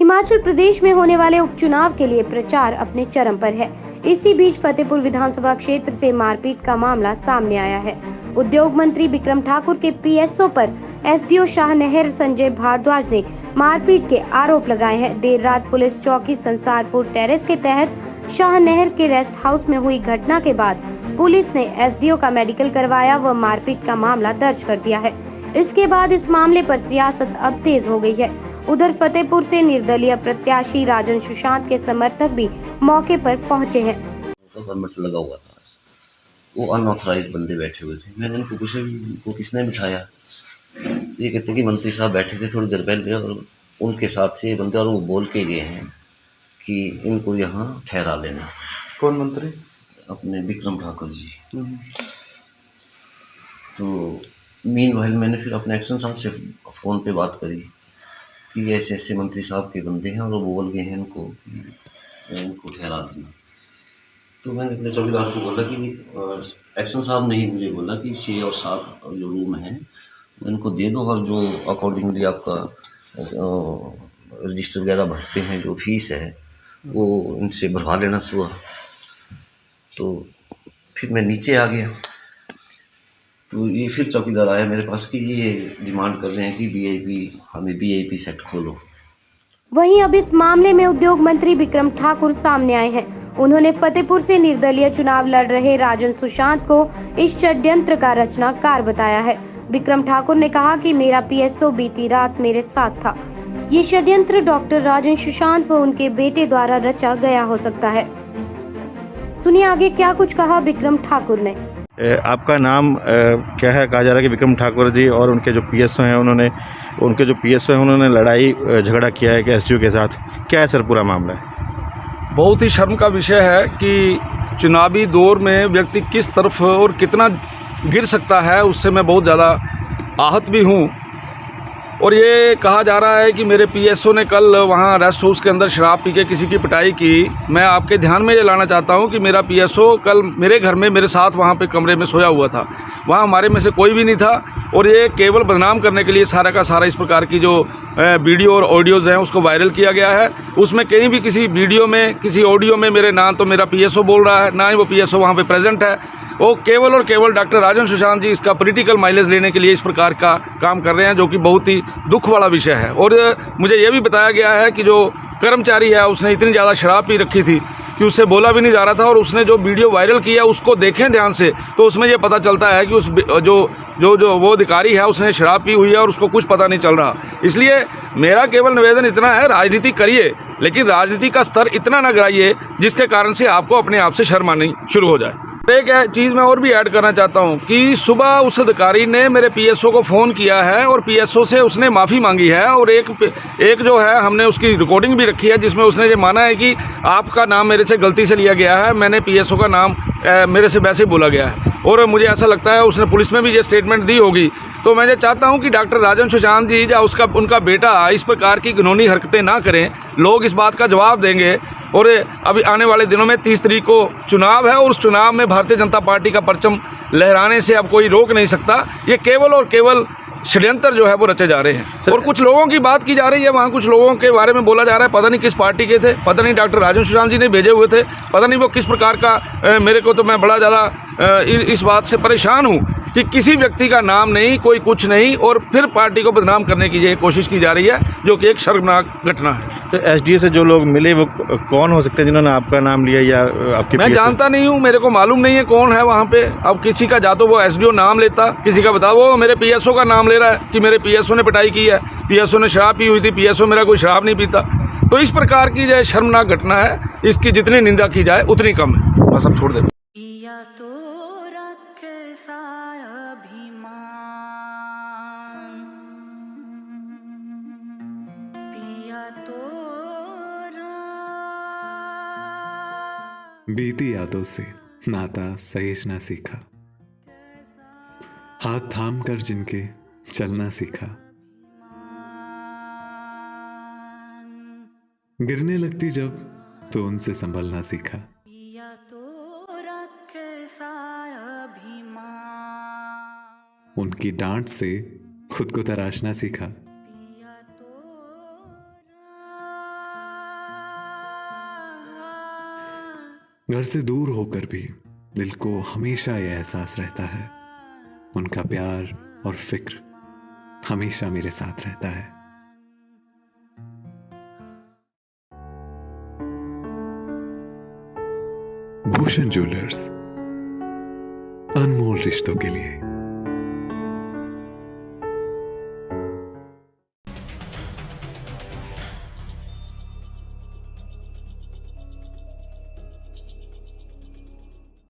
हिमाचल प्रदेश में होने वाले उपचुनाव के लिए प्रचार अपने चरम पर है। इसी बीच फतेहपुर विधानसभा क्षेत्र से मारपीट का मामला सामने आया है। उद्योग मंत्री बिक्रम ठाकुर के पीएसओ पर एसडीओ शाहनहर संजय भारद्वाज ने मारपीट के आरोप लगाए हैं। देर रात पुलिस चौकी संसारपुर टेरेस के तहत शाहनहर के रेस्ट हाउस में हुई घटना के बाद पुलिस ने एसडीओ का मेडिकल करवाया व मारपीट का मामला दर्ज कर दिया है। इसके बाद इस मामले पर सियासत अब तेज हो गई है। उधर फतेहपुर से निर्दलीय प्रत्याशी राजन सुशांत के समर्थक भी मौके पर पहुंचे हैं। परमिट लगा हुआ था, वो अनऑथराइज्ड बंदे बैठे हुए थे। मैंने उनको पूछा कि उनको किसने बिठाया, तो ये कहते हैं कि मंत्री साहब बैठे थे थोड़ी देर पहले और उनके साथ से ये बंदे, और वो बोल के गए हैं कि इनको यहाँ ठहरा लेना। कौन मंत्री? अपने बिक्रम ठाकुर जी। तो मीनवाइल मैंने फिर अपने एक्शन साहब से फ़ोन पे बात करी कि ऐसे ऐसे मंत्री साहब के बंदे हैं और वो बोल गए हैं इनको कि इनको ठहरा लेना। तो मैंने अपने चौकीदार को बोला कि एक्शन साहब ने ही मुझे बोला कि 6 और 7 जो रूम हैं इनको दे दो, और जो अकॉर्डिंगली आपका रजिस्टर वगैरह भरते हैं, जो फीस है वो इनसे भरवा लेना सुबह। तो फिर मैं नीचे आ गया, तो ये फिर चौकीदार आया मेरे पास कि ये डिमांड कर रहे हैं कि हमें वीआईपी सेट खोलो। वहीं अब इस मामले में उद्योग मंत्री बिक्रम ठाकुर सामने आए हैं। उन्होंने फतेहपुर से निर्दलीय चुनाव लड़ रहे राजन सुशांत को इस षड्यंत्र का रचनाकार बताया है। बिक्रम ठाकुर ने कहा कि मेरा पीएसओ बीती रात मेरे साथ था। ये षड्यंत्र डॉक्टर राजन सुशांत व उनके बेटे द्वारा रचा गया हो सकता है। सुनिए आगे क्या कुछ कहा बिक्रम ठाकुर ने। आपका नाम क्या है? कहा जा रहा है कि बिक्रम ठाकुर जी और उनके जो पीएसओ हैं उन्होंने लड़ाई झगड़ा किया है कि एसडीओ के साथ। क्या है सर पूरा मामला? बहुत ही शर्म का विषय है कि चुनावी दौर में व्यक्ति किस तरफ और कितना गिर सकता है, उससे मैं बहुत ज़्यादा आहत भी हूँ। और ये कहा जा रहा है कि मेरे पीएसओ ने कल वहाँ रेस्ट हाउस के अंदर शराब पी के किसी की पिटाई की। मैं आपके ध्यान में ये लाना चाहता हूँ कि मेरा पीएसओ कल मेरे घर में मेरे साथ वहाँ पे कमरे में सोया हुआ था। वहाँ हमारे में से कोई भी नहीं था, और ये केवल बदनाम करने के लिए सारा का सारा इस प्रकार की जो वीडियो और ऑडियोज़ हैं उसको वायरल किया गया है। उसमें कहीं भी किसी वीडियो में किसी ऑडियो में मेरे ना तो मेरा पीएसओ बोल रहा है, ना ही वो पीएसओ वहाँ पे प्रेजेंट है। वो केवल और केवल डॉक्टर राजन सुशांत जी इसका पॉलिटिकल माइलेज लेने के लिए इस प्रकार का काम कर रहे हैं, जो कि बहुत ही दुख वाला विषय है। और मुझे ये भी बताया गया है कि जो कर्मचारी है उसने इतनी ज़्यादा शराब पी रखी थी कि उससे बोला भी नहीं जा रहा था, और उसने जो वीडियो वायरल किया उसको देखें ध्यान से तो उसमें ये पता चलता है कि उस जो वो अधिकारी है उसने शराब पी हुई है और उसको कुछ पता नहीं चल रहा। इसलिए मेरा केवल निवेदन इतना है, राजनीति करिए लेकिन राजनीति का स्तर इतना ना गिराइए जिसके कारण से आपको अपने आप से शर्म आनी शुरू हो जाए। एक चीज़ मैं और भी ऐड करना चाहता हूं कि सुबह उस अधिकारी ने मेरे पीएसओ को फ़ोन किया है और पीएसओ से उसने माफ़ी मांगी है, और एक जो है हमने उसकी रिकॉर्डिंग भी रखी है जिसमें उसने ये माना है कि आपका नाम मेरे से गलती से लिया गया है, मैंने पीएसओ का नाम मेरे से वैसे बोला गया है। और मुझे ऐसा लगता है उसने पुलिस में भी ये स्टेटमेंट दी होगी। तो मैं ये चाहता हूं कि डॉक्टर राजन सुशांत जी या उनका बेटा इस प्रकार की घिनौनी हरकतें ना करें। लोग इस बात का जवाब देंगे, और अभी आने वाले दिनों में 30 तारीख को चुनाव है, और उस चुनाव में भारतीय जनता पार्टी का परचम लहराने से अब कोई रोक नहीं सकता। ये केवल और केवल षड्यंत्र जो है वो रचे जा रहे हैं। और कुछ लोगों की बात की जा रही है, वहाँ कुछ लोगों के बारे में बोला जा रहा है, पता नहीं किस पार्टी के थे, पता नहीं डॉक्टर राजन सुशांत जी ने भेजे हुए थे, पता नहीं वो किस प्रकार का। मेरे को तो मैं बड़ा ज़्यादा इस बात से परेशान हूँ कि किसी व्यक्ति का नाम नहीं, कोई कुछ नहीं, और फिर पार्टी को बदनाम करने की ये कोशिश की जा रही है, जो कि एक शर्मनाक घटना है। तो एसडीओ से जो लोग मिले वो कौन हो सकते हैं जिन्होंने आपका नाम लिया या आपके? मैं जानता नहीं हूँ, मेरे को मालूम नहीं है कौन है वहाँ पे। अब किसी का, जा तो वो एसडीओ नाम लेता, किसी का बताओ वो मेरे पीएसओ का नाम ले रहा है कि मेरे पीएसओ ने पिटाई की है, पीएसओ ने शराब पी हुई थी। पीएसओ मेरा कोई शराब नहीं पीता। तो इस प्रकार की जो शर्मनाक घटना है, इसकी जितनी निंदा की जाए उतनी कम है। बस अब छोड़ दे। बीती यादों से नाता सहेजना सीखा, हाथ थाम कर जिनके चलना सीखा, गिरने लगती जब तो उनसे संभलना सीखा। उनकी डांट से खुद को तराशना सीखा। घर से दूर होकर भी दिल को हमेशा यह एहसास रहता है, उनका प्यार और फिक्र हमेशा मेरे साथ रहता है। भूषण ज्वेलर्स, अनमोल रिश्तों के लिए।